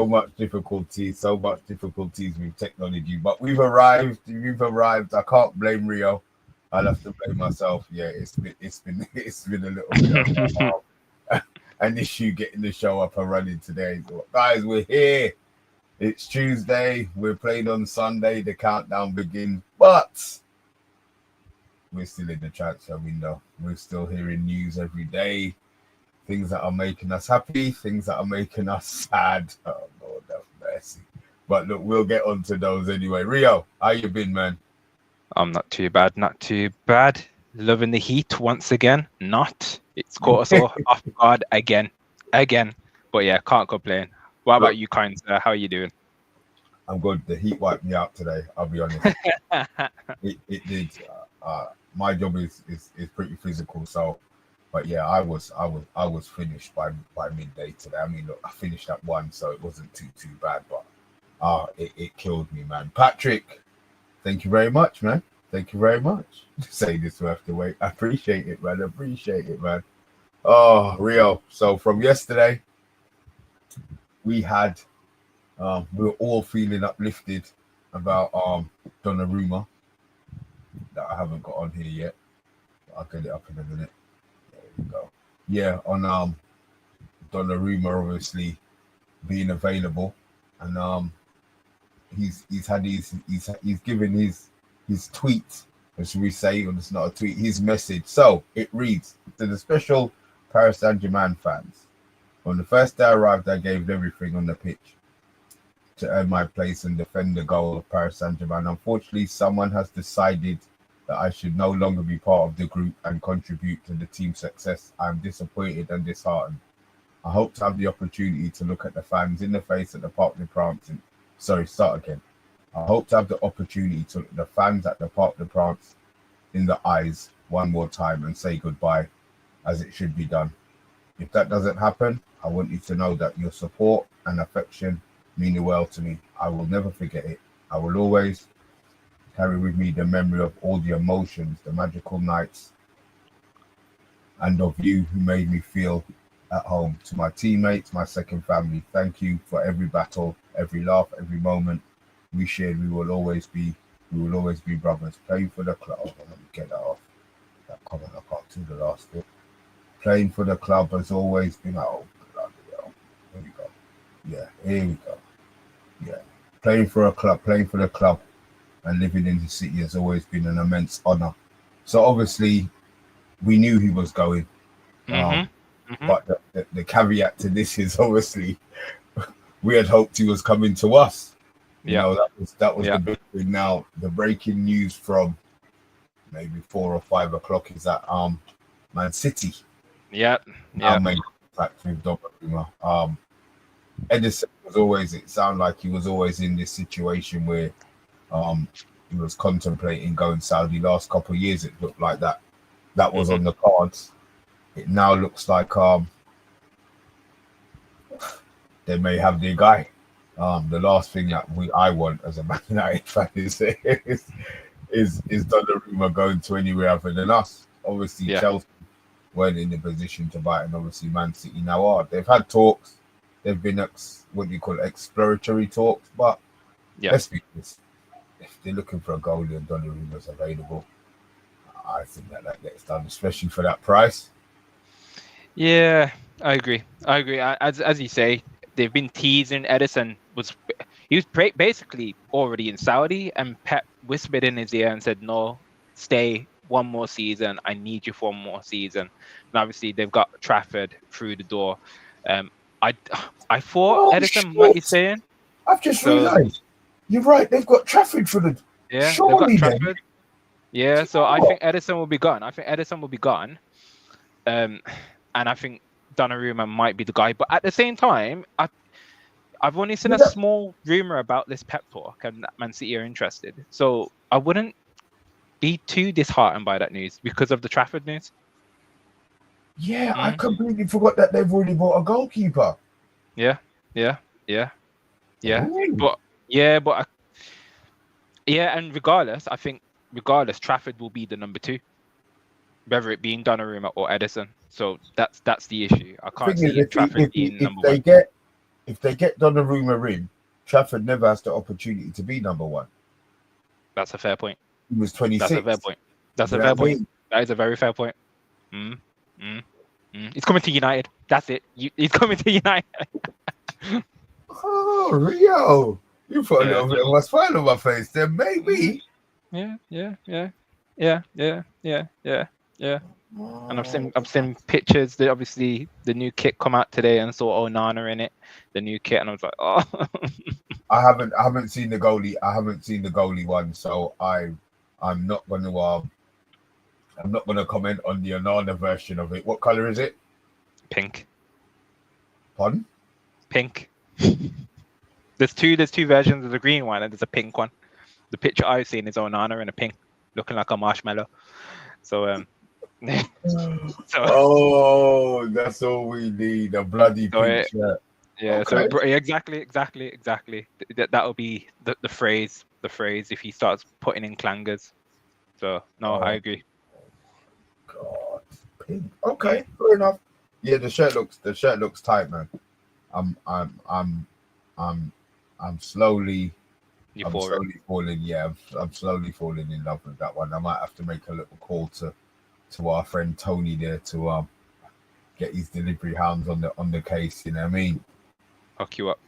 so much difficulties with technology, but we've arrived. I can't blame Rio. I'll have to blame myself. Yeah, it's been a little bit of an issue getting the show up and running today. So, guys, we're here. It's Tuesday. We're playing on Sunday. The countdown begins, but we're still in the transfer window. We're still hearing news every day. Things that are making us happy, things that are making us sad. Oh, Lord have mercy. But look, we'll get onto those anyway. Rio, how you been, man? I'm not too bad. Loving the heat once again. It's caught us all off guard again. But yeah, can't complain. What about you, kind sir? How are you doing? I'm good. The heat wiped me out today, I'll be honest. It did. My job is pretty physical, so. But yeah, I was finished by midday today. I mean, look, I finished at 1, so it wasn't too bad. But it killed me, man. Patrick, thank you very much, man. Thank you very much. Say this will have to wait. I appreciate it, man. Oh, Rio. So from yesterday, we were all feeling uplifted about Donnarumma that I haven't got on here yet. I'll get it up in a minute. Go. Yeah, on Donnarumma obviously being available, and he's given his tweet, or should we say, or it's not a tweet, his message. So it reads to the special Paris Saint-Germain fans: on the first day I arrived, I gave everything on the pitch to earn my place and defend the goal of Paris Saint-Germain. Unfortunately, someone has decided that I should no longer be part of the group and contribute to the team's success. I'm disappointed and disheartened. I hope to have the opportunity to look at the fans in the face at the Parc des Princes. I hope to have the opportunity to look at the fans at the Parc des Princes in the eyes one more time and say goodbye, as it should be done. If that doesn't happen, I want you to know that your support and affection mean the world to me. I will never forget it. I will always carry with me the memory of all the emotions, the magical nights, and of you who made me feel at home. To my teammates, my second family, thank you for every battle, every laugh, every moment we shared. We will always be brothers. Playing for the club. Oh, let me get that off. That comment, I can't do the last bit. Playing for the club has always been, oh, bloody hell. Here we go. Yeah, here we go. Yeah. Playing for the club and living in the city has always been an immense honor. So obviously, we knew he was going. But the caveat to this is obviously we had hoped he was coming to us. You know, that was the big thing. Now the breaking news from maybe 4 or 5 o'clock is that Man City. Made contact with Donnarumma. Edison it sounded like he was always in this situation where he was contemplating going Saudi. Last couple of years, it looked like that was on the cards. It now looks like they may have their guy. The last thing that I want as a Man United fan is Donnarumma going to anywhere other than us. Obviously, Chelsea weren't in the position to buy it, and obviously Man City now are. They've had talks. They've been exploratory talks, but let's be honest. If they're looking for a goalie and Donnarumma's available, I think that gets done, especially for that price. Yeah, I agree. As you say, they've been teasing. Edison was basically already in Saudi, and Pep whispered in his ear and said, "No, stay one more season. I need you for one more season." And obviously, they've got Trafford through the door. I thought Edison might be saying. I've just realised. You're right. They've got Trafford for the. Yeah, surely they've got Trafford. Yeah, so I think Edison will be gone. And I think Donnarumma might be the guy. But at the same time, I've only seen a small rumor about this pep talk and that Man City are interested. So I wouldn't be too disheartened by that news because of the Trafford news. Yeah, I completely forgot that they've already bought a goalkeeper. Yeah. Ooh. And regardless, Trafford will be the number 2, whether it being Donnarumma or Edison. So that's the issue. I can't see Trafford being number 1. if they get Donnarumma in, Trafford never has the opportunity to be number one. That's a fair point. He was 26. That's a fair point. That's You a know fair what I point. mean? That is a very fair point. He's coming to United. That's it. He's coming to United. Oh, Rio. You put a Yeah. little bit of a smile on my face there, maybe. Yeah. And I've seen pictures that obviously the new kit come out today and saw Onana in it, the new kit, and I was like, oh. I haven't seen the goalie. I haven't seen the goalie one, so I'm not gonna comment on the Onana version of it. What color is it? Pink. Pardon? Pink. There's two versions of the green one and there's a pink one. The picture I've seen is Onana in a pink, looking like a marshmallow. So Oh, that's all we need, a bloody pink shirt. Yeah, Okay. so exactly. That'll be the phrase if he starts putting in clangers. So no, I agree. God, pink. Okay, fair enough. Yeah, the shirt looks tight, man. I'm slowly falling. Yeah, I'm slowly falling in love with that one. I might have to make a little call to our friend Tony there to get his delivery hounds on the case. You know what I mean? Hook you up.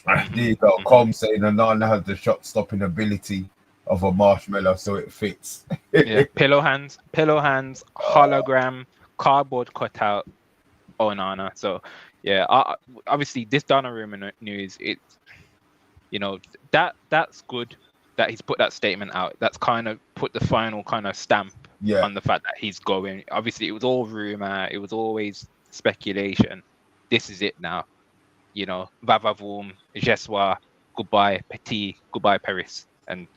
There you go. Com saying Onana has the shot stopping ability of a marshmallow, so it fits. Yeah, pillow hands, hologram, cardboard cutout, Onana. So yeah, obviously this Donnarumma news, it's that's good that he's put that statement out. That's kind of put the final kind of stamp on the fact that he's going. Obviously, it was all rumor. It was always speculation. This is it now. Vavavoom, Jeswa, goodbye, Petit, goodbye, Paris, and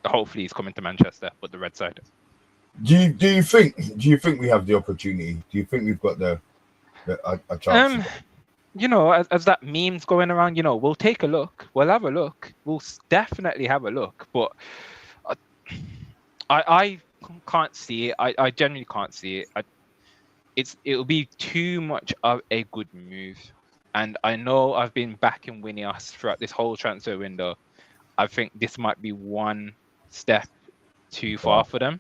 hopefully he's coming to Manchester, but the red side. Do you think we have the opportunity? Do you think we've got a chance? As that meme's going around, we'll take a look. We'll have a look. We'll definitely have a look. But I can't see it. I genuinely can't see it. It'll be too much of a good move. And I know I've been backing Winios throughout this whole transfer window. I think this might be one step too far for them.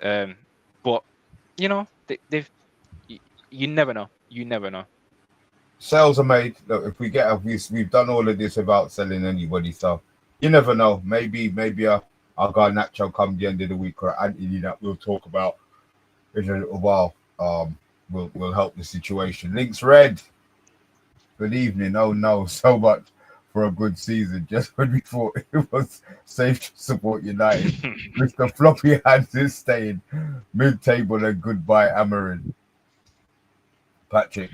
But they've. You never know. Sales are made. Look, if we've done all of this without selling anybody, so you never know. Maybe our guy Nacho come the end of the week, or Antony that we'll talk about in a little while. Will help the situation. Links red. Good evening. Oh no, so much for a good season. Just when we thought it was safe to support United, Mr. Floppy Hands is staying mid-table and goodbye, Amarin. Patrick,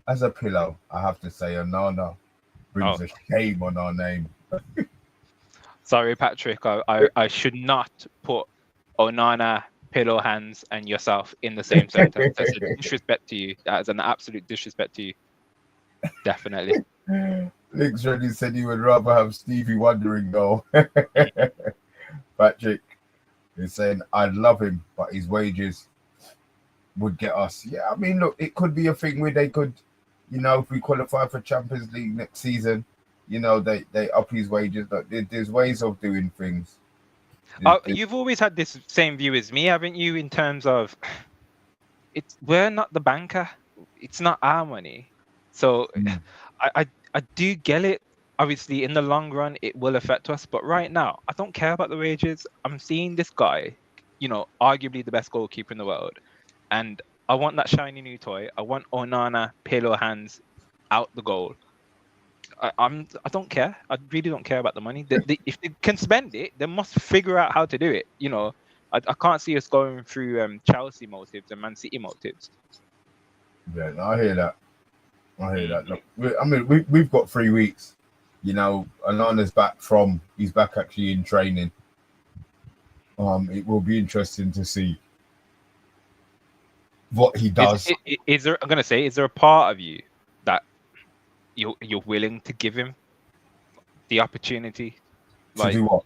as a pillow, I have to say Onana brings a shame on our name. Sorry, Patrick. I should not put Onana, pillow hands, and yourself in the same sentence. That's a disrespect to you. That is an absolute disrespect to you. Definitely. Links already said he would rather have Stevie Wonder in goal. Patrick is saying, I'd love him, but his wages would get us. Yeah, I mean, look, it could be a thing where they could, if we qualify for Champions League next season, they up his wages. Look, there's ways of doing things. You've always had this same view as me, haven't you, in terms of we're not the banker. It's not our money. So I do get it. Obviously, in the long run, it will affect us. But right now, I don't care about the wages. I'm seeing this guy, arguably the best goalkeeper in the world. And I want that shiny new toy. I want Onana, pillow hands, out the goal. I don't care. I really don't care about the money. If they can spend it, they must figure out how to do it. I can't see us going through Chelsea motives and Man City motives. Yeah, I hear that. Look, we've got 3 weeks. Onana's back he's back actually in training. It will be interesting to see what he does. Is there a part of you that you're willing to give him the opportunity to do what?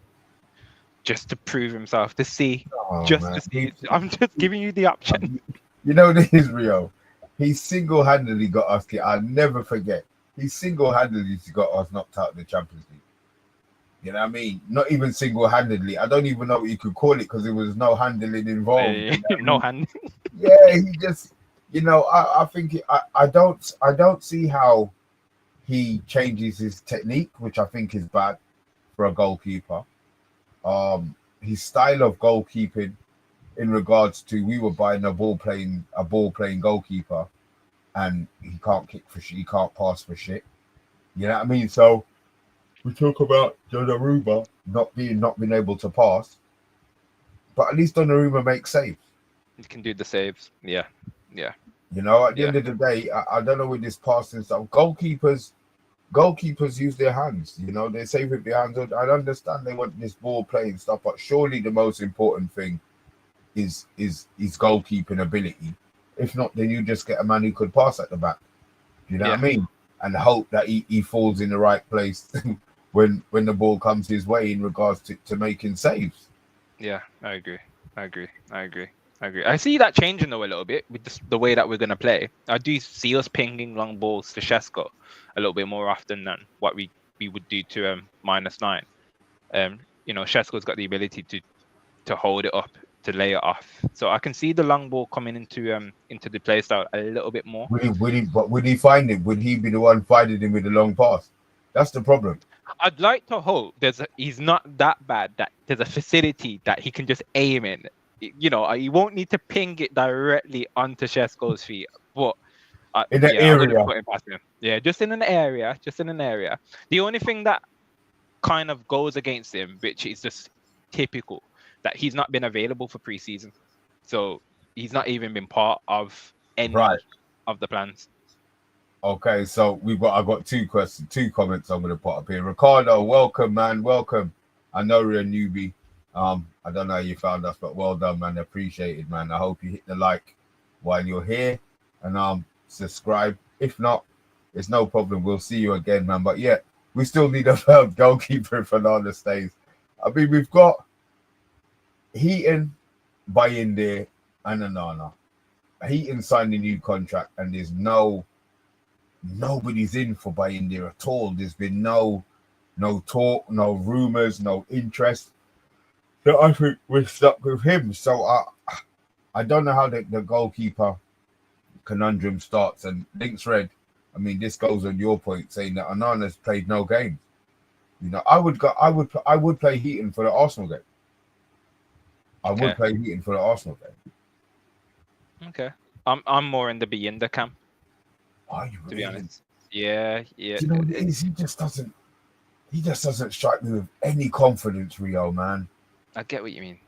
Just to prove himself, to see, to see. I'm just giving you the option. This is Rio. he single-handedly got us. I'll never forget. He single-handedly got us knocked out of the Champions League. You know what I mean? Not even single-handedly. I don't even know what you could call it because there was no handling involved. You know no hand. Yeah, he just, I think I don't see how he changes his technique, which I think is bad for a goalkeeper. His style of goalkeeping, in regards to, we were buying a ball playing goalkeeper, and he can't kick for shit, he can't pass for shit. You know what I mean? So we talk about Donnarumma not being able to pass, but at least Donnarumma makes saves. He can do the saves. Yeah. At the end of the day, I don't know with this passing stuff. Goalkeepers use their hands. They save with their hands. I understand they want this ball playing stuff, but surely the most important thing is goalkeeping ability. If not, then you just get a man who could pass at the back. You know what I mean? And hope that he falls in the right place when the ball comes his way in regards to making saves. Yeah, I agree. I see that changing though a little bit with the way that we're going to play. I do see us pinging long balls to Shesko a little bit more often than what we would do to -9. Shesko's got the ability to hold it up, to lay it off. So I can see the long ball coming into the play style a little bit more. Would he find him? Would he be the one finding him with the long pass? That's the problem. I'd like to hope he's not that bad that there's a facility that he can just aim in. He won't need to ping it directly onto Shesko's feet, but in the area. Put him past him. Yeah, just in an area. The only thing that kind of goes against him, which is just typical, that he's not been available for preseason, so he's not even been part of any of the plans. Okay, so I got two comments I'm going to put up here. Ricardo, welcome, man, welcome. I know you're a newbie. I don't know how you found us, but well done, man. Appreciate it, man. I hope you hit the like while you're here, and subscribe. If not, it's no problem. We'll see you again, man. But yeah, we still need a third goalkeeper if Onana stays. I mean, we've got Heaton, Bayinde, and Onana. Heaton signed a new contract, and there's nobody's in for Bayinde at all. There's been no talk, no rumors, no interest. So I think we're stuck with him. So I don't know how the goalkeeper conundrum starts. And Links Red, I mean, this goes on your point, saying that Onana's played no games. I would play Heaton for the Arsenal game. I would play Heaton for the Arsenal game. Okay, I'm more in the Bayinde camp. Are you really? To be honest? Yeah. Do you know what it is? He just doesn't strike me with any confidence, Rio, man. I get what you mean.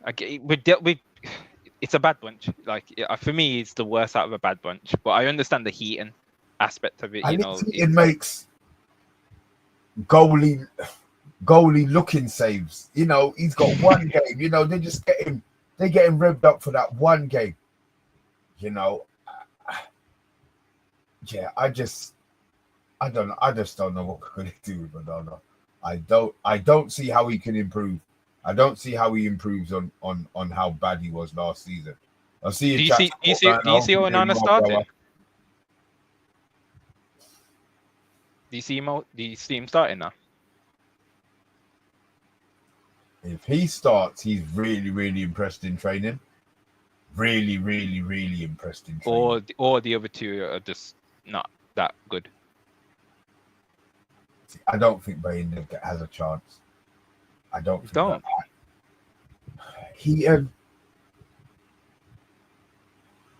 It's a bad bunch. Like, for me, it's the worst out of a bad bunch. But I understand the Heaton aspect of it. It makes goalie looking saves. He's got one game. They just get him revved up for that one game. Yeah, I just don't know. I just don't know what we're going to do with Onana. I don't see how he can improve. I don't see how he improves on how bad he was last season. I see. Do you see Onana starting? Do you see him starting now? If he starts, he's really, really impressed in training. Really, really, really impressed in training. Or the other two are just not that good. I don't think Bayinde has a chance. I don't think that.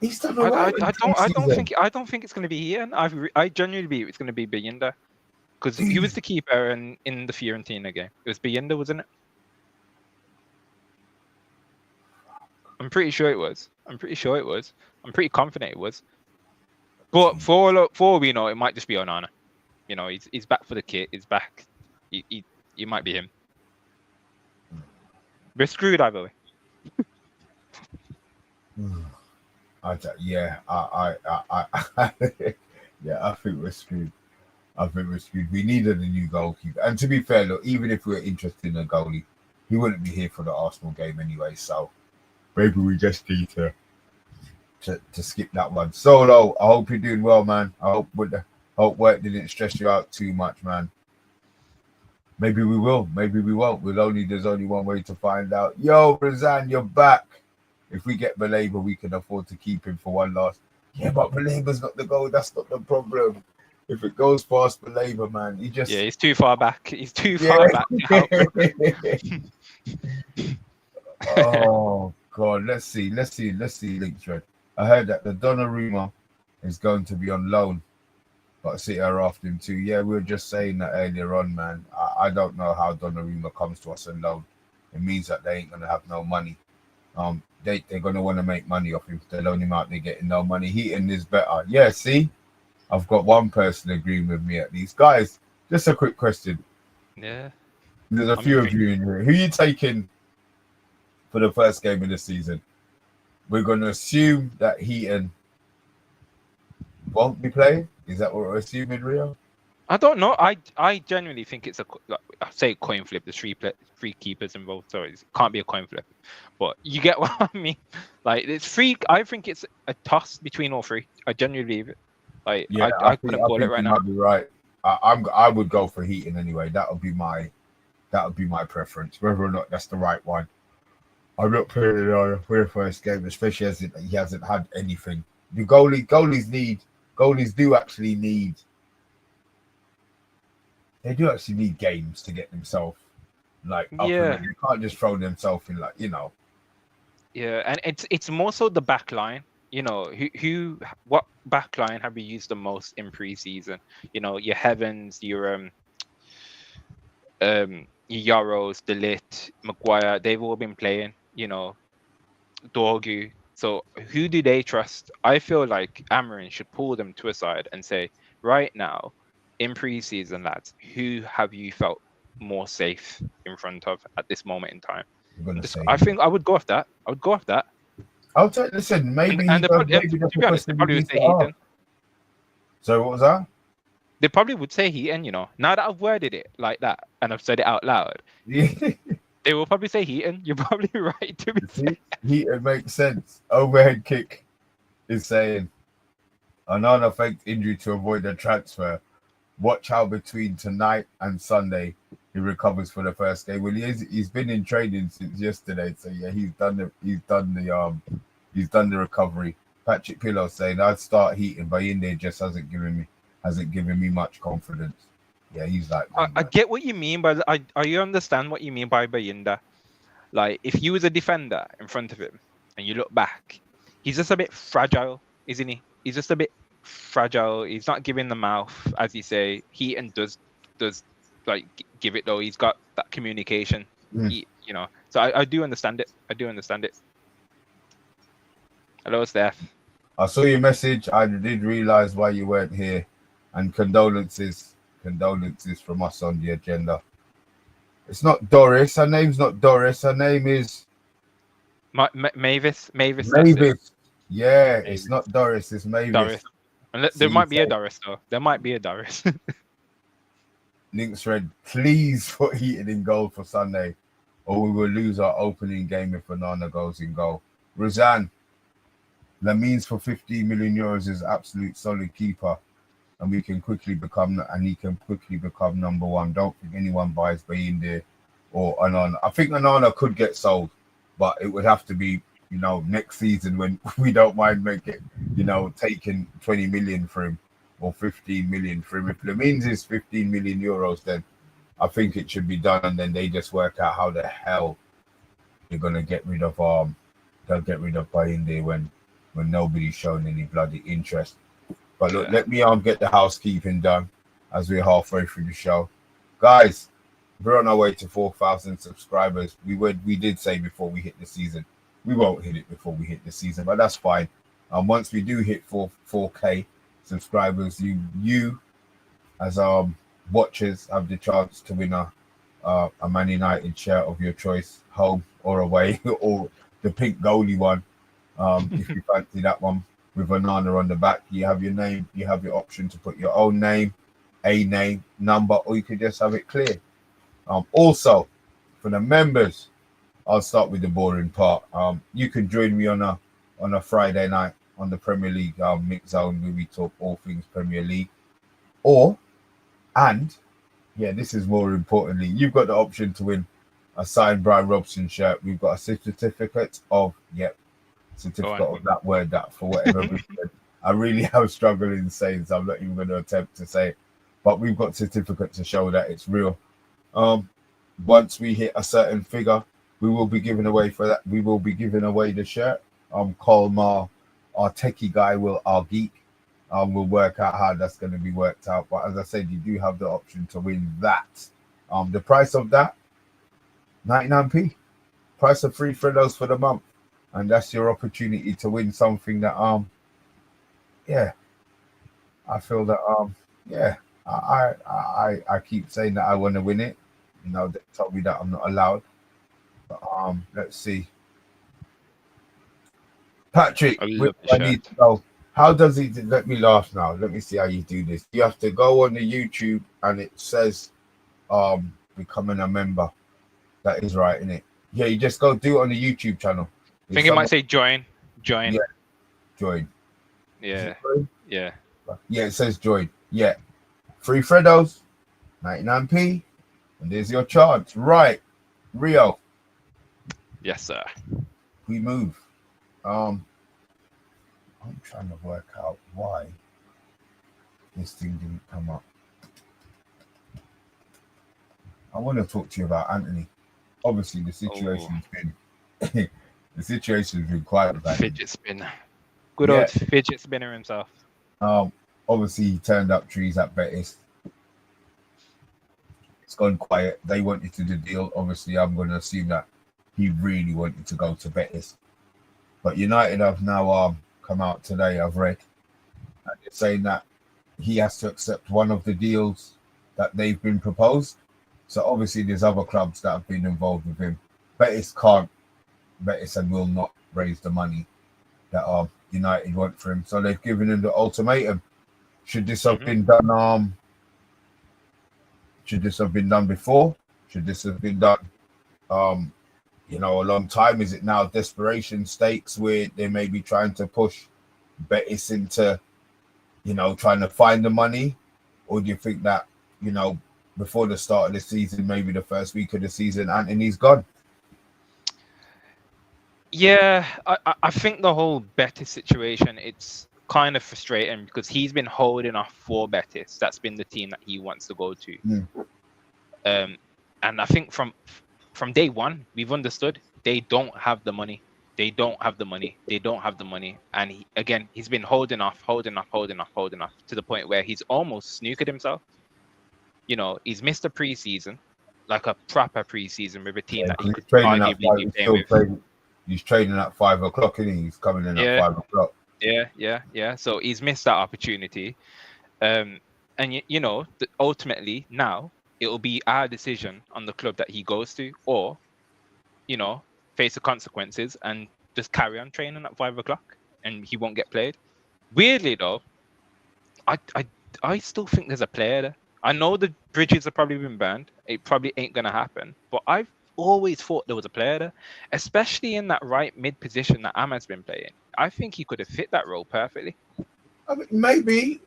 He's done all right. I don't think it's going to be Ian. I genuinely believe it's going to be Bayinde, because he was the keeper in the Fiorentina game. It was Bayinde, wasn't it? I'm pretty sure it was. I'm pretty confident it was. But for all we know, it might just be Onana. He's back for the kit. He's back. He might be him. We're screwed either way. I think we're screwed. We needed a new goalkeeper. And to be fair, look, even if we were interested in a goalie, he wouldn't be here for the Arsenal game anyway. So maybe we just need to to skip that one. Solo, I hope you're doing well, man. I hope work didn't stress you out too much, man. Maybe we will, maybe we won't. There's only one way to find out. Yo, Razan, you're back. If we get Belabor, we can afford to keep him for one last. Yeah, but Belabor's not the goal. That's not the problem. If it goes past Belabor, man, he's too far back. He's too far back to help. Oh God, let's see, link thread. I heard that the Donnarumma is going to be on loan, but City are after him too. Yeah, we were just saying that earlier on, man. I don't know how Donnarumma comes to us on loan. It means that they ain't gonna have no money. They're gonna want to make money off him. If they loan him out, they're getting no money. Heaton is better. Yeah, see, I've got one person agreeing with me at least. Guys, just a quick question. Yeah, there's a few of you in here. Who are you taking for the first game of the season? We're going to assume that Heaton won't be playing. Is that what we're assuming, Rio? I don't know. I genuinely think it's I say coin flip. There's three keepers involved, so it can't be a coin flip. But you get what I mean. Like it's free. I think it's a toss between all three. I genuinely believe it. Like yeah, I couldn't call it right now. Might be right. I would go for Heaton anyway. That would be my preference. Whether or not that's the right one, I'm not putting it on for the first game, especially as he hasn't had anything. The goalies do actually need. They do actually need games to get themselves like up. Yeah. And they can't just throw themselves in like, you know. Yeah, and it's more so the back line. You know, what back line have we used the most in preseason? You know, your Heavens, your Yaros, Delit, Maguire, they've all been playing, you know, Dorgu. So who do they trust? I feel like Amarin should pull them to a side and say, right now, in preseason, lads, who have you felt more safe in front of at this moment in time? I think I would go off that. Listen, maybe and to be honest, they probably would say Heaton. So what was that? They probably would say Heaton, you know. Now that I've worded it like that and I've said it out loud, they will probably say Heaton. You're probably right to be fair. Heaton makes sense. Overhead kick is saying Onana faked injury to avoid the transfer. Watch how between tonight and Sunday he recovers for the first game. Well, he's been in training since yesterday, so yeah, he's done the recovery. Patrick Pillow saying I'd start Heaton, but India just hasn't given me much confidence. Yeah, he's like. I get what you mean, but I understand what you mean by Bayinda. Like if you was a defender in front of him and you look back, he's just a bit fragile, isn't he? He's just a bit fragile. He's not giving the mouth, as you say. Heaton does like give it though. He's got that communication. You know. So I do understand it. Hello, Steph. I saw your message. I did realize why you weren't here, and condolences from us on the agenda. It's not Doris. Her name's not Doris. Her name is Mavis. Mavis. Yeah, Mavis. It's not Doris. It's Mavis. Doris. There might be a Doris though. There might be a Doris. Links read, please put Heaton in goal for Sunday, or we will lose our opening game if Onana goes in goal. Roseanne, Lamines for 15 million euros is absolute solid keeper, and he can quickly become number one. Don't think anyone buys Bayindir or Onana. I think Onana could get sold, but it would have to be, you know, next season when we don't mind taking 20 million for him or 15 million for him. If Lamines is 15 million euros, then I think it should be done, and then they just work out how the hell they're gonna get rid of they'll get rid of Bayindir when nobody's showing any bloody interest. But look, let me get the housekeeping done as we're halfway through the show. Guys, we're on our way to 4,000 subscribers. We did say before we hit the season, we won't hit it before we hit the season, but that's fine. Once we do hit 4K subscribers, you as watchers have the chance to win a Man United shirt of your choice, home or away, or the pink goalie one. If you fancy that one with Onana on the back, you have your name, you have your option to put your own name, a name, number, or you could just have it clear. Also, for the members, I'll start with the boring part. You can join me on a Friday night on the Premier League mix zone, where we talk all things Premier League. And this is more importantly, you've got the option to win a signed Brian Robson shirt. We've got a certificate of that word that for whatever reason I really am struggling saying, so I'm not even going to attempt to say it. But we've got certificate to show that it's real. Once we hit a certain figure, we will be giving away the shirt. Colmar, our techie guy, our geek, will work out how that's going to be worked out. But as I said, you do have the option to win that. The price of that, 99p. Price of 3 Freddos for the month. And that's your opportunity to win something that, I feel that, I keep saying that I want to win it. You know, they told me that I'm not allowed. But, let's see. Patrick, I need to go. How does he? Let me laugh now. Let me see how you do this. You have to go on the YouTube and it says, becoming a member. That is right, isn't it? Yeah, you just go do it on the YouTube channel. I think it might say join. Yeah, join. Yeah. Yeah. Yeah, it says join. Yeah. 3 Freddos, 99p. And there's your chance. Right. Rio. Yes, sir. We move. I'm trying to work out why this thing didn't come up. I want to talk to you about Antony. Obviously, the situation's been quite bad. Fidget spinner. Good old fidget spinner himself. Obviously, he turned up trees at Betis. It's gone quiet. They wanted to do the deal. Obviously, I'm going to assume that he really wanted to go to Betis. But United have now come out today, I've read, and they're saying that he has to accept one of the deals that they've been proposed. So obviously there's other clubs that have been involved with him. Betis and will not raise the money that United want for him. So they've given him the ultimatum. Should this have been done? Should this have been done before? Should this have been done a long time? Is it now desperation stakes where they may be trying to push Betis into, trying to find the money? Or do you think that, before the start of the season, maybe the first week of the season, Antony's gone? Yeah, I think the whole Betis situation, it's kind of frustrating because he's been holding off for Betis. That's been the team that he wants to go to. And I think from day one, we've understood they don't have the money. And he's been holding off to the point where he's almost snookered himself. He's missed a preseason, like a proper preseason with a team that he could arguably be playing with. He's training at 5 o'clock, and he's coming in at 5 o'clock. Yeah. So he's missed that opportunity. Ultimately now it will be our decision on the club that he goes to, or, face the consequences and just carry on training at 5 o'clock, and he won't get played. Weirdly though, I still think there's a player there. I know the bridges have probably been burned. It probably ain't gonna happen. But I've always thought there was a player there, especially in that right mid position that Ahmad's been playing. I think he could have fit that role perfectly. I mean, maybe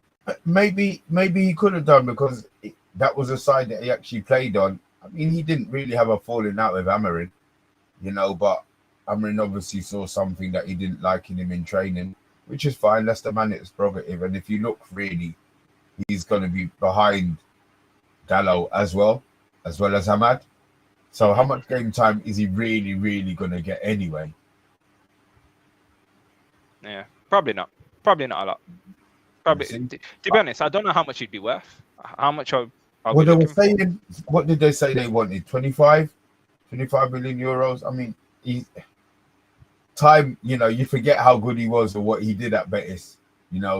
he could have done, because that was a side that he actually played on. I mean, he didn't really have a falling out with Amarin, but Amarin obviously saw something that he didn't like in him in training, which is fine. That's the manager's prerogative. And if you look, really, he's going to be behind Gallo as well as Ahmad. So how much game time is he really, really going to get anyway? Yeah, probably not a lot. Probably, to be honest, I don't know how much he'd be worth. How much are what they were saying? What did they say they wanted? 25 million euros. I mean, you forget how good he was or what he did at Betis.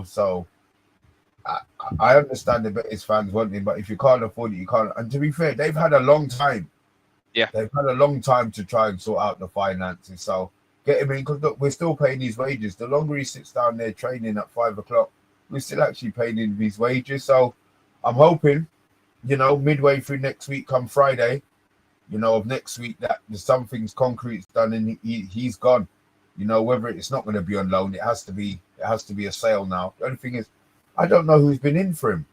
So I understand the Betis fans want him, but if you can't afford it, you can't. And to be fair, they've had a long time. Yeah, they've had a long time to try and sort out the finances. So get him in, because look, we're still paying his wages. The longer he sits down there training at 5 o'clock, we're still actually paying him his wages. So I'm hoping, midway through next week, come Friday, of next week, that something's concrete's done and he's gone. You know, whether it's not going to be on loan, it has to be a sale now. The only thing is, I don't know who's been in for him.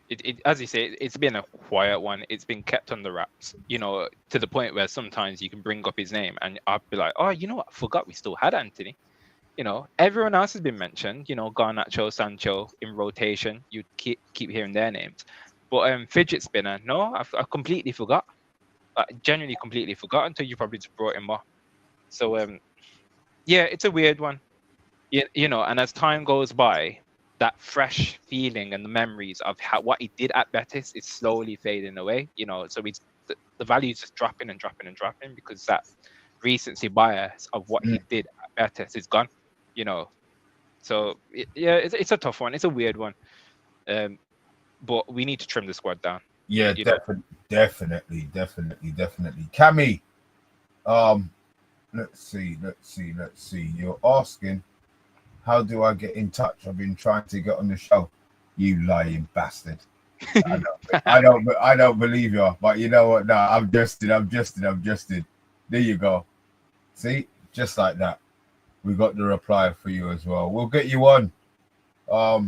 It as you say, it's been a quiet one. It's been kept under wraps, you know, to the point where sometimes you can bring up his name and I'll be like, oh, you know what? I forgot we still had Antony. You know, everyone else has been mentioned. You know, Garnacho, Sancho in rotation. You keep hearing their names, but fidget spinner, no, I completely forgot. I genuinely completely forgot until you probably just brought him up. So yeah, it's a weird one. You know, and as time goes by, that fresh feeling and the memories of what he did at Betis is slowly fading away. You know, so the value is just dropping and dropping and dropping because that recency bias of what he did at Betis is gone. You know, so yeah, it's a tough one. It's a weird one, but we need to trim the squad down. Yeah, definitely. Cammy, let's see. You're asking, how do I get in touch? I've been trying to get on the show. You lying bastard. I don't believe you. But you know what? No, I'm justed. There you go. See, just like that. We got the reply for you as well. We'll get you on.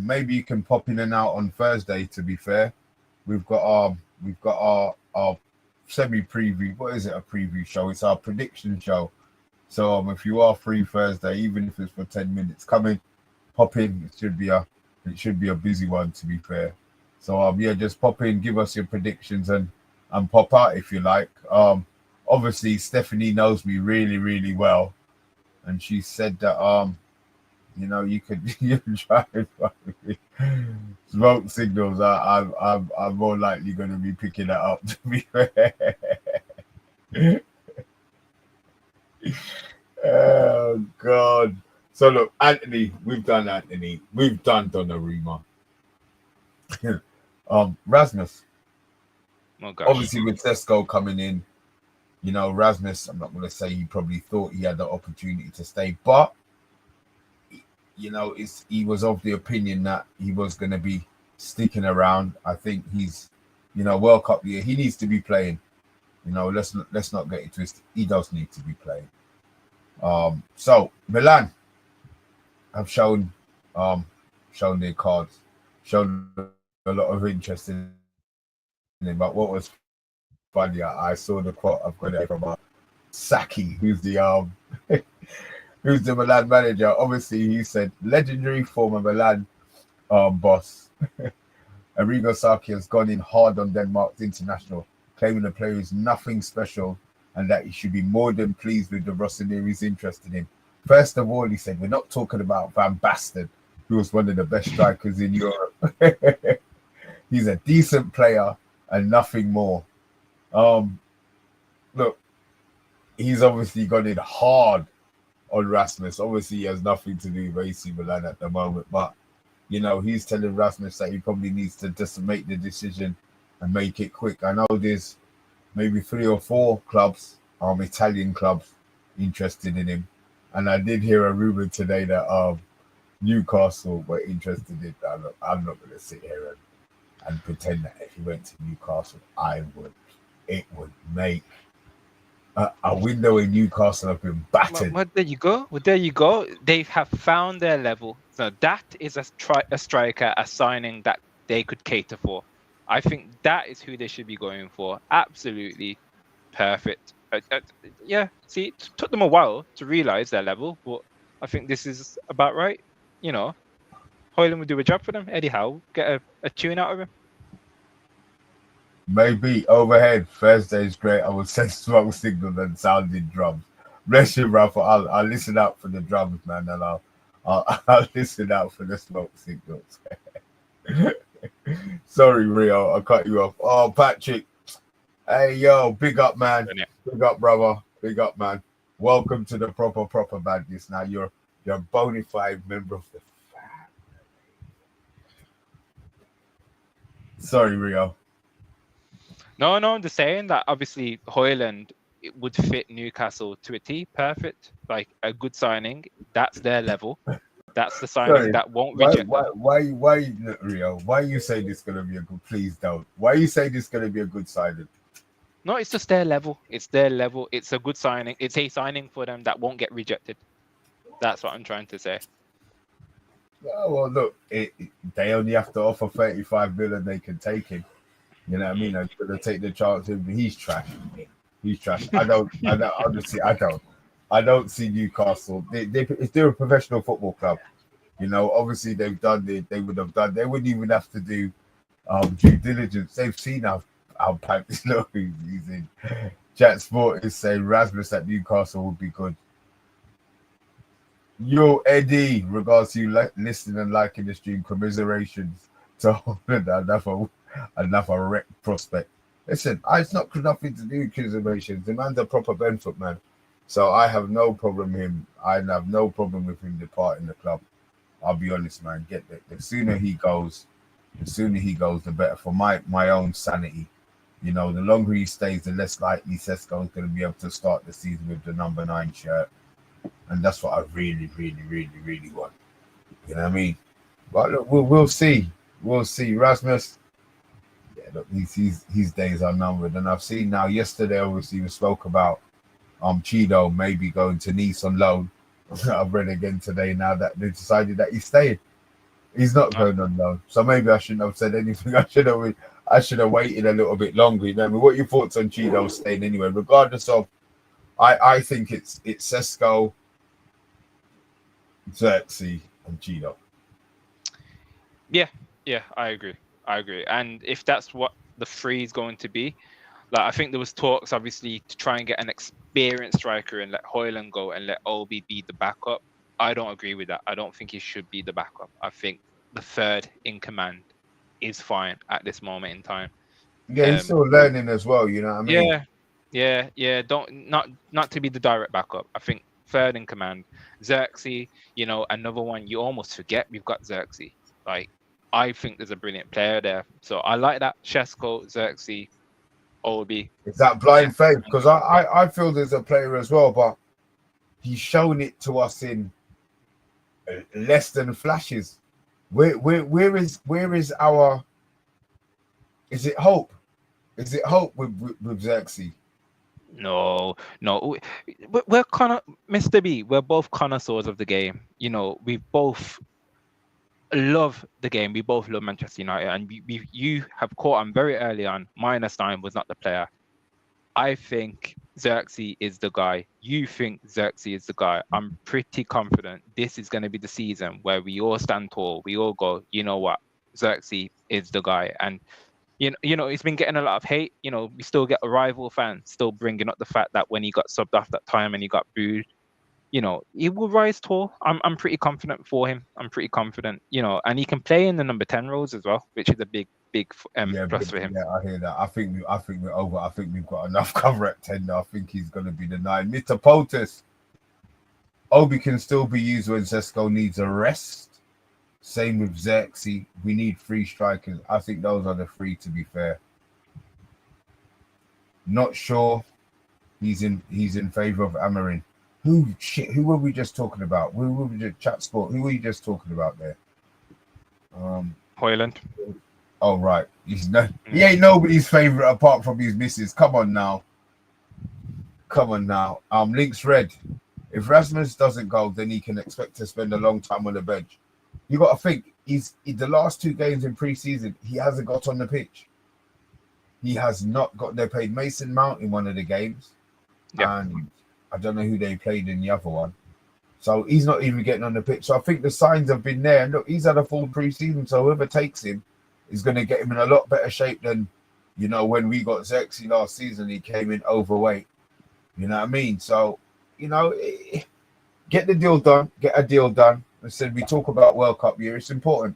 Maybe you can pop in and out on Thursday. To be fair, we've got our semi preview. What is it? A preview show? It's our prediction show. So if you are free Thursday, even if it's for 10 minutes, come in, pop in. It should be a busy one, to be fair. So yeah, just pop in, give us your predictions and pop out if you like. Obviously Stephanie knows me really, really well, and she said that you know, you can try and find me. Smoke signals. I'm more likely going to be picking that up, to be fair. Oh God. So look, Antony, we've done Donnarumma. Rasmus. Oh gosh. Obviously with Sesko coming in, you know, Rasmus, I'm not gonna say he probably thought he had the opportunity to stay, but you know, he was of the opinion that he was gonna be sticking around. I think he's, you know, World Cup year, he needs to be playing. You know, let's not get it twisted. He does need to be playing. So Milan have shown their cards, shown a lot of interest in him. But what was funny, I saw the quote I've got it from Saki, who's the who's the Milan manager. Obviously, he said legendary former Milan boss Arrigo Saki has gone in hard on Denmark's international, claiming the player is nothing special and that he should be more than pleased with the Rossoneri's interest in him. First of all, he said, we're not talking about Van Basten, who was one of the best strikers in Europe. He's a decent player and nothing more. Look, he's obviously gone in hard on Rasmus. Obviously, he has nothing to do with AC Milan at the moment, but you know, he's telling Rasmus that he probably needs to just make the decision and make it quick. I know there's maybe 3 or 4 clubs, Italian clubs, interested in him. And I did hear a rumor today that Newcastle were interested in. I'm not going to sit here and pretend that if he went to Newcastle, it would make a window in Newcastle have been battered. Well, there you go. They have found their level. So that is a striker, a signing that they could cater for. I think that is who they should be going for. Absolutely perfect. Yeah, see, it took them a while to realize their level, but I think this is about right. You know, Hoyland would do a job for them. Eddie Howe, get a tune out of him. Maybe overhead. Thursday's great. I will send smoke signals and sounding drums. Bless you, Rafa. I'll listen out for the drums, man, and I'll listen out for the smoke signals. Sorry, Rio, I cut you off. Oh, Patrick. Hey, yo, big up, man. Big up, brother. Big up, man. Welcome to the proper badness. Now you're a bona fide member of the family. Sorry, Rio. No, I'm just saying that obviously Hoyland would fit Newcastle to a T. Perfect. Like a good signing. That's their level. That's the signing that won't reject why Rio? Why you say this is gonna be a good? Please don't. Why you say this is gonna be a good signing? No, it's just their level. It's their level. It's a good signing. It's a signing for them that won't get rejected. That's what I'm trying to say. Yeah, well, look, they only have to offer 35 million. They can take him. You know what I mean? I'm gonna take the chance. He's trash. He's trash. I don't. Honestly, I don't see Newcastle. They're a professional football club. You know, obviously they've done it. They would have done. They wouldn't even have to do due diligence. They've seen how pipe is looking. He's in. Chat Sport is saying Rasmus at Newcastle would be good. Yo, Eddie, regards to you listening and liking the stream. Commiserations to another wreck prospect. Listen, it's not nothing to do with commiserations. The man's a proper Benfoot man. So I have no problem with him. I have no problem with him departing the club. I'll be honest, man. The sooner he goes, the better for my own sanity. You know, the longer he stays, the less likely Sesko is going to be able to start the season with the number 9 shirt. And that's what I really, really, really, really want. You know what I mean? But look, we'll see. We'll see. Rasmus, yeah, look, his days are numbered. And I've seen now, yesterday, obviously, we spoke about Cheeto maybe going to Nice on loan. I've read again today now that they decided that he's staying. He's not going on loan. So maybe I shouldn't have said anything. I should have waited a little bit longer. You know what I mean? What are your thoughts on Cheeto staying anyway? Regardless of, I think it's Sesko, Xerxes, and Cheeto. Yeah, I agree. And if that's what the three is going to be, like I think there was talks obviously to try and get an experienced striker and let Højlund go and let Obi be the backup. I don't agree with that. I don't think he should be the backup. I think the third in command is fine at this moment in time. Yeah, he's still learning as well, you know what I mean? Yeah. Not to be the direct backup. I think third in command. Xerxes, you know, another one you almost forget we've got Xerxes. Like, I think there's a brilliant player there. So I like that. Sesko, Xerxes, Obi. Is that blind faith? Because I feel there's a player as well, but he's shown it to us in less than flashes. Where is our? Is it hope? Is it hope with Xerxes? No. We're Mr. B. We're both connoisseurs of the game. You know, we both love the game. We both love Manchester United, and you have caught on very early on. -9 was not the player. I think Xerxes is the guy. You think Xerxes is the guy. I'm pretty confident this is going to be the season where we all stand tall. We all go, you know what? Xerxes is the guy. And, you know, he's been getting a lot of hate. You know, we still get a rival fan still bringing up the fact that when he got subbed off that time and he got booed, you know, he will rise tall. I'm pretty confident for him. I'm pretty confident, you know, and he can play in the number 10 roles as well, which is a big plus for him. Yeah, I hear that. I think we're over. I think we've got enough cover at 10 now. I think he's going to be the 9. Mr. Potus, Obi can still be used when Sesko needs a rest. Same with Xerxes. We need 3 strikers. I think those are the 3, to be fair. Not sure he's in favor of Amarin. Who were we just talking about? Who were we just chat sport? Who were you just talking about there? Højlund. Oh right. He ain't nobody's favorite apart from his missus. Come on now. Links red. If Rasmus doesn't go, then he can expect to spend a long time on the bench. You got to think, he's the last 2 games in pre-season, he hasn't got on the pitch. He has not got. They played Mason Mount in one of the games, and I don't know who they played in the other one. So he's not even getting on the pitch. So I think the signs have been there. And look, he's had a full pre-season, so whoever takes him is going to get him in a lot better shape than, you know, when we got Xerxes last season. He came in overweight. You know what I mean? So, you know, get the deal done. Get a deal done. I said we talk about World Cup year. It's important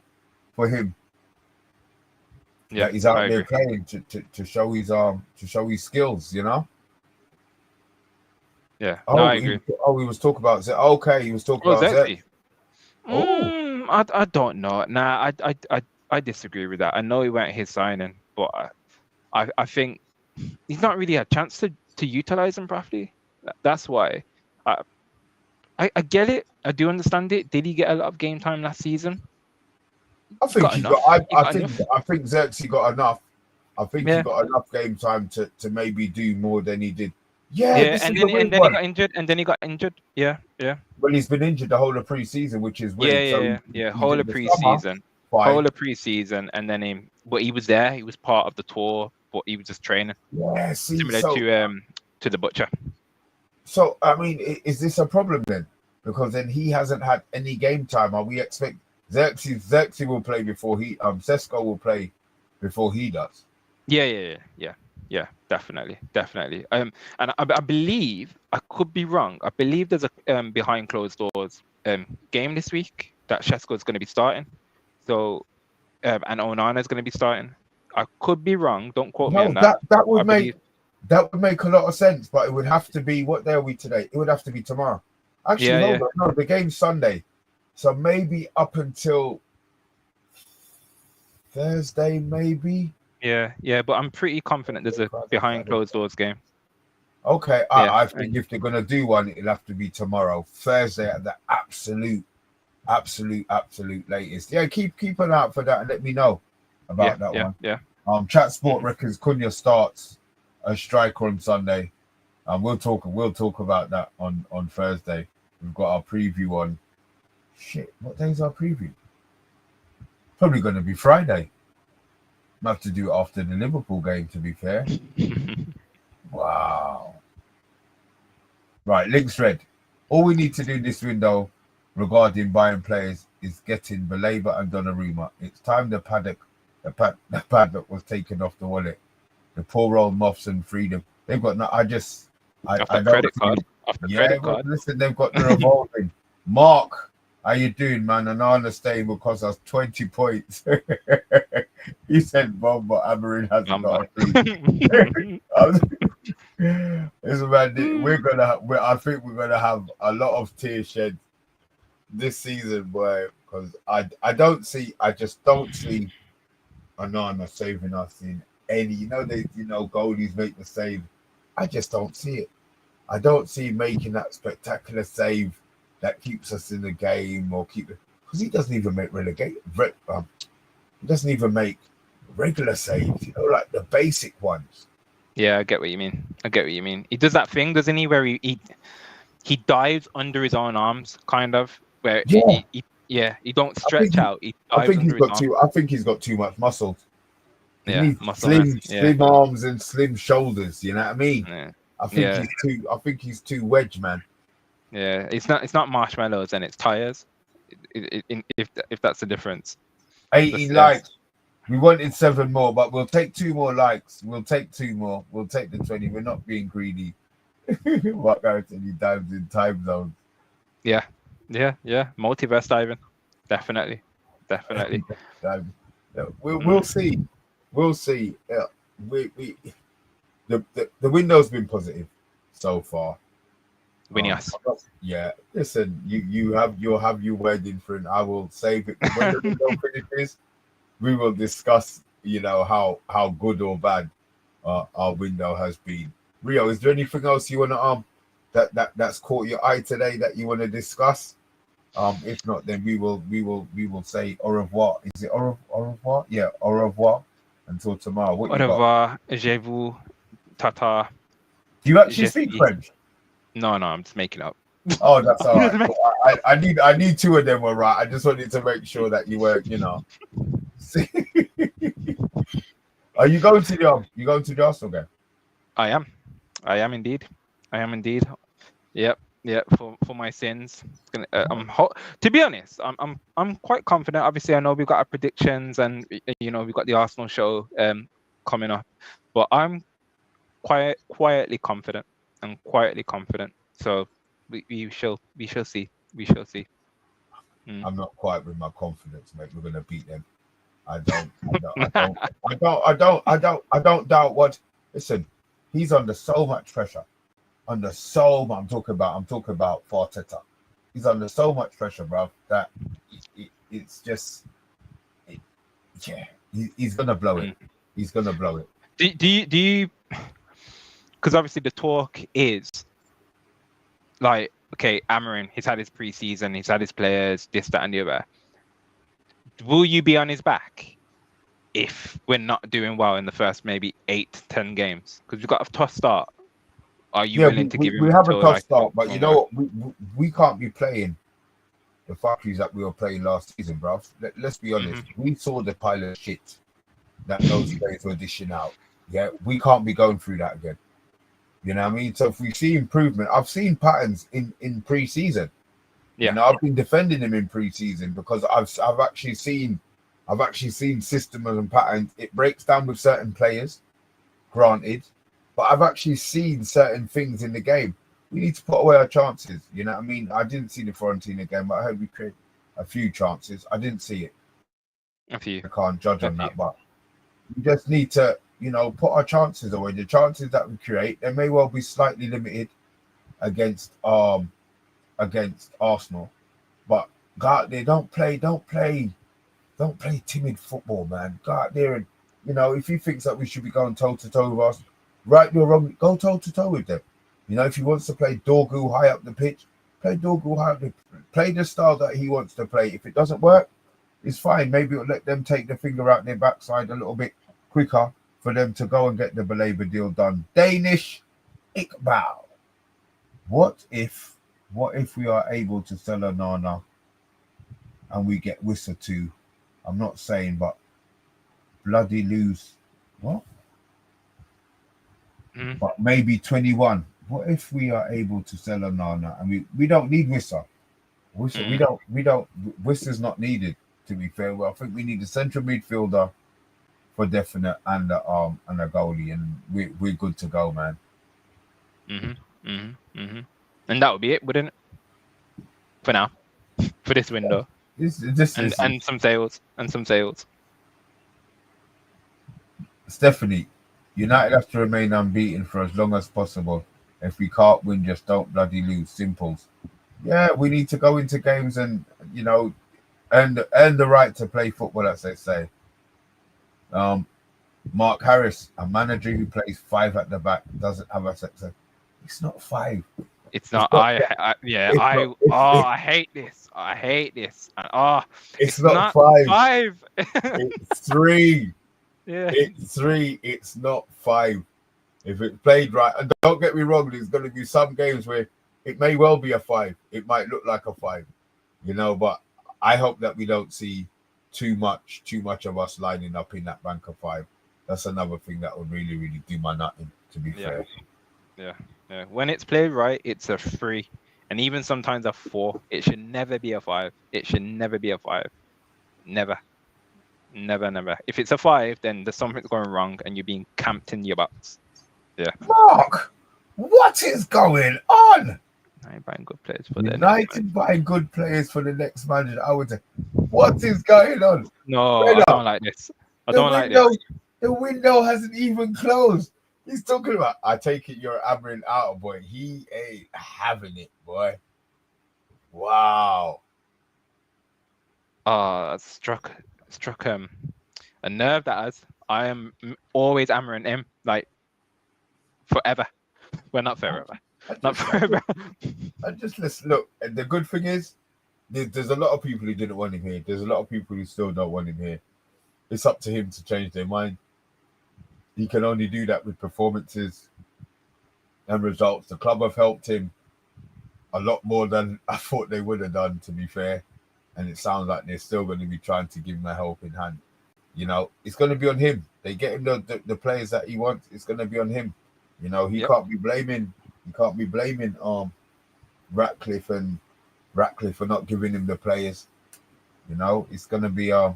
for him. Yeah, he's out there playing to show his skills. You know. Yeah. I agree. He was talking about he was talking about Xerxes. I don't know. Nah, I disagree with that. I know he weren't his signing, but I think he's not really had a chance to utilize him properly. That's why. I get it. I do understand it. Did he get a lot of game time last season? I think he got enough. I think Xerxes got enough. I think he got enough game time to maybe do more than he did. Yeah, Yeah, this and is then a weird he one. got injured, and then he got injured. Yeah. Well, he's been injured the whole of pre-season, which is weird. Whole of preseason, and then but he was there. He was part of the tour, but he was just training. Yeah, see, similar to the Butcher. So I mean, is this a problem then? Because then he hasn't had any game time. Are we expect Xerxes will play before he Sesko will play before he does? Yeah, definitely. And I believe, I could be wrong. I believe there's a behind closed doors game this week that Sesko is going to be starting. So and Onana is going to be starting. I could be wrong. Don't quote me on that. That would make a lot of sense, but it would have to be, what day are we today? It would have to be tomorrow. Actually, hold on. No, the game's Sunday. So maybe up until Thursday, maybe. Yeah, but I'm pretty confident there's a behind closed doors game. Okay, I think if they're gonna do one, it'll have to be tomorrow, Thursday at the absolute latest. Yeah, keep an eye out for that and let me know about that one. Yeah. Chat Sport reckons Cunha starts a striker on Sunday. We'll talk about that on Thursday. We've got our preview on. Shit, what day's our preview? Probably going to be Friday. Might have to do it after the Liverpool game, to be fair. Wow. Right, links red. All we need to do this window regarding buying players is getting Baleba and Donnarumma. It's time the paddock was taken off the wallet. The poor old moths and freedom. They've got no. Credit card. Listen, they've got the revolving. Mark, how you doing, man? And I understand will cost us 20 points. He said Bomba Amarin has got a free. Listen, man, I think we're gonna have a lot of tears shed this season, boy, because I just don't see Onana saving us in any. Goalies make the save. I just don't see it. I don't see him making that spectacular save that keeps us in the game, because he doesn't even make he doesn't even make regular saves, like the basic ones. Yeah, I get what you mean. He does that thing, doesn't he, where he dives under his own arms, kind of, where he don't stretch out. I think he's got too much muscle. Yeah, slim arms and slim shoulders. You know what I mean? Yeah. I think he's too wedge, man. Yeah, it's not marshmallows and it's tires. If that's the difference. 18 likes. We wanted 7 more, but we'll take 2 more likes. We'll take 2 more. We'll take the 20. We're not being greedy. What goes any times in time zones? Yeah. Multiverse diving, definitely. We'll see. We'll see. The window's been positive so far. Yeah. Listen, you'll have your wedding friend. I will save it when the window finishes. We will discuss, how good or bad our window has been. Rio, is there anything else you want to that's caught your eye today that you want to discuss? If not, then we will say au revoir. Is it au revoir? Yeah, au revoir until tomorrow. Au revoir, je vous, tata. Do you actually speak French? No, I'm just making up. Oh, that's all right. I need 2 of them were right. I just wanted to make sure that you were, Are you going to the Arsenal game? I am indeed. Yep. For my sins. To be honest, I'm quite confident. Obviously, I know we've got our predictions and we've got the Arsenal show coming up, but I'm quietly confident. So we shall see. I'm not quite with my confidence, mate. We're gonna beat them. I don't doubt what. Listen, he's under so much pressure. I'm talking about Arteta. He's under so much pressure, bro, that it's just, he's gonna blow it. He's gonna blow it. Do you? Because obviously the talk is like, okay, Amarin, he's had his preseason, he's had his players, this, that, and the other. Will you be on his back if we're not doing well in the first maybe 8-10 games? Because we've got a tough start. Are you Yeah, willing to give him we have a until tough like start, but you know October? what? We can't be playing the fuckeries that we were playing last season, bro. Let's be honest. We saw the pile of shit that those players were dishing out. Yeah, we can't be going through that again. You know what I mean? So if we see improvement, I've seen patterns in pre-season. Yeah. You know, I've been defending him in pre-season because I've actually seen systems and patterns. It breaks down with certain players, granted, but I've actually seen certain things in the game. We need to put away our chances. You know what I mean? I didn't see the Fiorentina game, but I heard we create a few chances. I didn't see it. A few. I can't judge on that, but we just need to, you know, put our chances away. The chances that we create, they may well be slightly limited against Arsenal, but go out there, don't play timid football, man. Go out there and, you know, if he thinks that we should be going toe to toe with us, right or wrong, go toe to toe with them. You know, if he wants to play Dorgu high up the pitch, play Dorgu high up the play the style that he wants to play. If it doesn't work, it's fine. Maybe it'll let them take the finger out their backside a little bit quicker for them to go and get the Belabor deal done. Danish Iqbal. What if we are able to sell Onana and we get Wissa too? I'm not saying, but bloody lose what? But maybe 21. What if we are able to sell Onana and we don't need Wissa? We don't. Wissa's not needed, to be fair. Well, I think we need a central midfielder for definite and a goalie, and we're good to go, man. And that would be it, wouldn't it? For now, for this window. And some sales. Stephanie, United have to remain unbeaten for as long as possible. If we can't win, just don't bloody lose. Simples. Yeah, we need to go into games and, you know, earn the right to play football, as they say. Mark Harris, a manager who plays 5 at the back, doesn't have a success. It's not 5. It's not. I hate this. It's not 5. It's 3. Yeah. It's 3. It's not 5. If it's played right, and don't get me wrong, there's going to be some games where it may well be a 5. It might look like a 5, you know. But I hope that we don't see too much of us lining up in that bank of 5. That's another thing that would really, really do my nutting. To be fair. Yeah. When it's played right, it's a 3, and even sometimes a 4. It should never be a 5. It should never be a 5. Never. If it's a 5, then there's something going wrong, and you're being camped in your box. Yeah. Mark, what is going on? United buying good players for the next manager. I would say, what is going on? No, I don't like this. The window hasn't even closed. He's talking about, I take it you're hammering out, boy. He ain't having it, boy. Wow. Struck a nerve that has. I am always hammering him, like, forever. Well, not forever. Not forever. And just listen, look, the good thing is, there's a lot of people who didn't want him here. There's a lot of people who still don't want him here. It's up to him to change their mind. He can only do that with performances and results. The club have helped him a lot more than I thought they would have done, to be fair. And it sounds like they're still going to be trying to give him a helping hand. You know, it's going to be on him. They get him the players that he wants. It's going to be on him. You know, he can't be blaming. You can't be blaming Ratcliffe for not giving him the players. You know, it's going to be I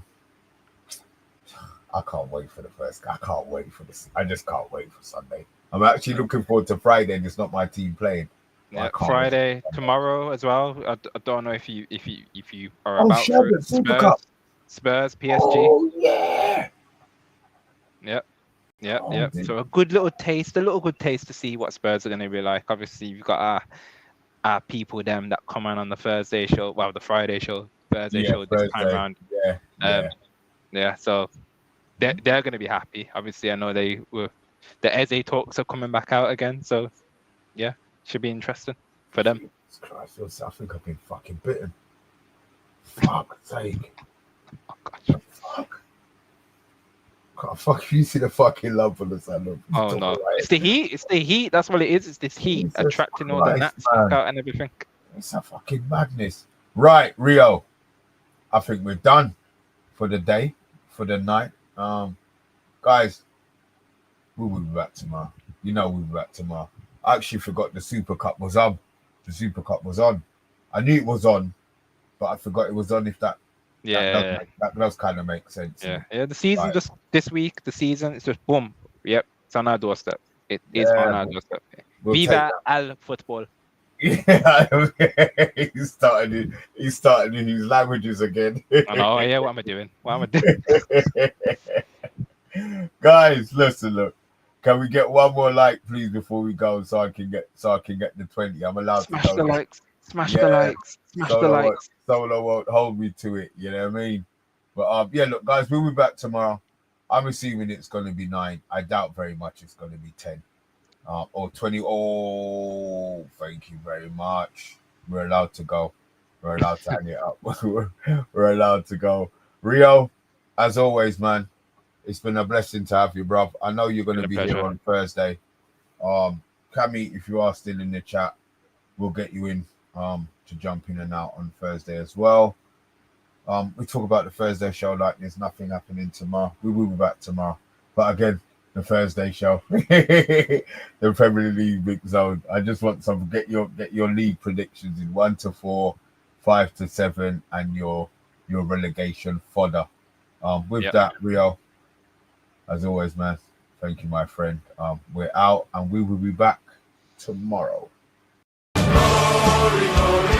can't wait for the first. I can't wait for this. I just can't wait for Sunday. I'm actually looking forward to Friday, and it's not my team playing. Yeah, Friday tomorrow as well. I don't know if you are about Spurs PSG. Oh yeah. Yep. So a little good taste to see what Spurs are going to be like. Obviously, you've got our people them that come on the Thursday show. Well, the Friday show, Thursday show this time around. Yeah. So they're going to be happy. Obviously, I know the Eze talks are coming back out again. So yeah, should be interesting for them. Jesus Christ, I think I've been fucking bitten. Fuck's sake. Oh gosh. Fuck. Fuck you, see the fucking love for the sun. Oh no, it's the heat. It's the heat. That's what it is. It's this heat Jesus attracting all the Christ, gnats back out and everything. It's a fucking madness. Right, Rio. I think we're done for the day, for the night. Guys, we will be back tomorrow. You know we'll be back tomorrow. I actually forgot the Super Cup was on. The Super Cup was on. I knew it was on, but I forgot it was on. If that does kind of make sense. Yeah. The season just this week. The season is just boom. Yep, it's on our doorstep. It is on our doorstep. Viva al football. Yeah, he's starting his languages again. I know. Yeah, what am I doing? Guys, listen, look. Can we get one more like, please, before we go, so I can get the 20? I'm allowed Smash to go. The likes. Smash the likes. Smash the likes. Solo won't hold me to it. You know what I mean? But yeah, look, guys, we'll be back tomorrow. I'm assuming it's going to be 9. I doubt very much it's going to be 10 or 20. Oh, thank you very much. We're allowed to go. We're allowed to hang it up. We're allowed to go. Rio, as always, man, it's been a blessing to have you, bro. I know you're going to be here on Thursday. Cammy, if you are still in the chat, we'll get you in to jump in and out on Thursday as well. We talk about the Thursday show like there's nothing happening tomorrow. We will be back tomorrow. But again, the Thursday show, the Premier League Big Zone. I just want some get your league predictions in 1 to 4, 5 to 7, and your relegation fodder. With that, Rio, as always, man, thank you, my friend. We're out, and we will be back tomorrow. Glory, glory.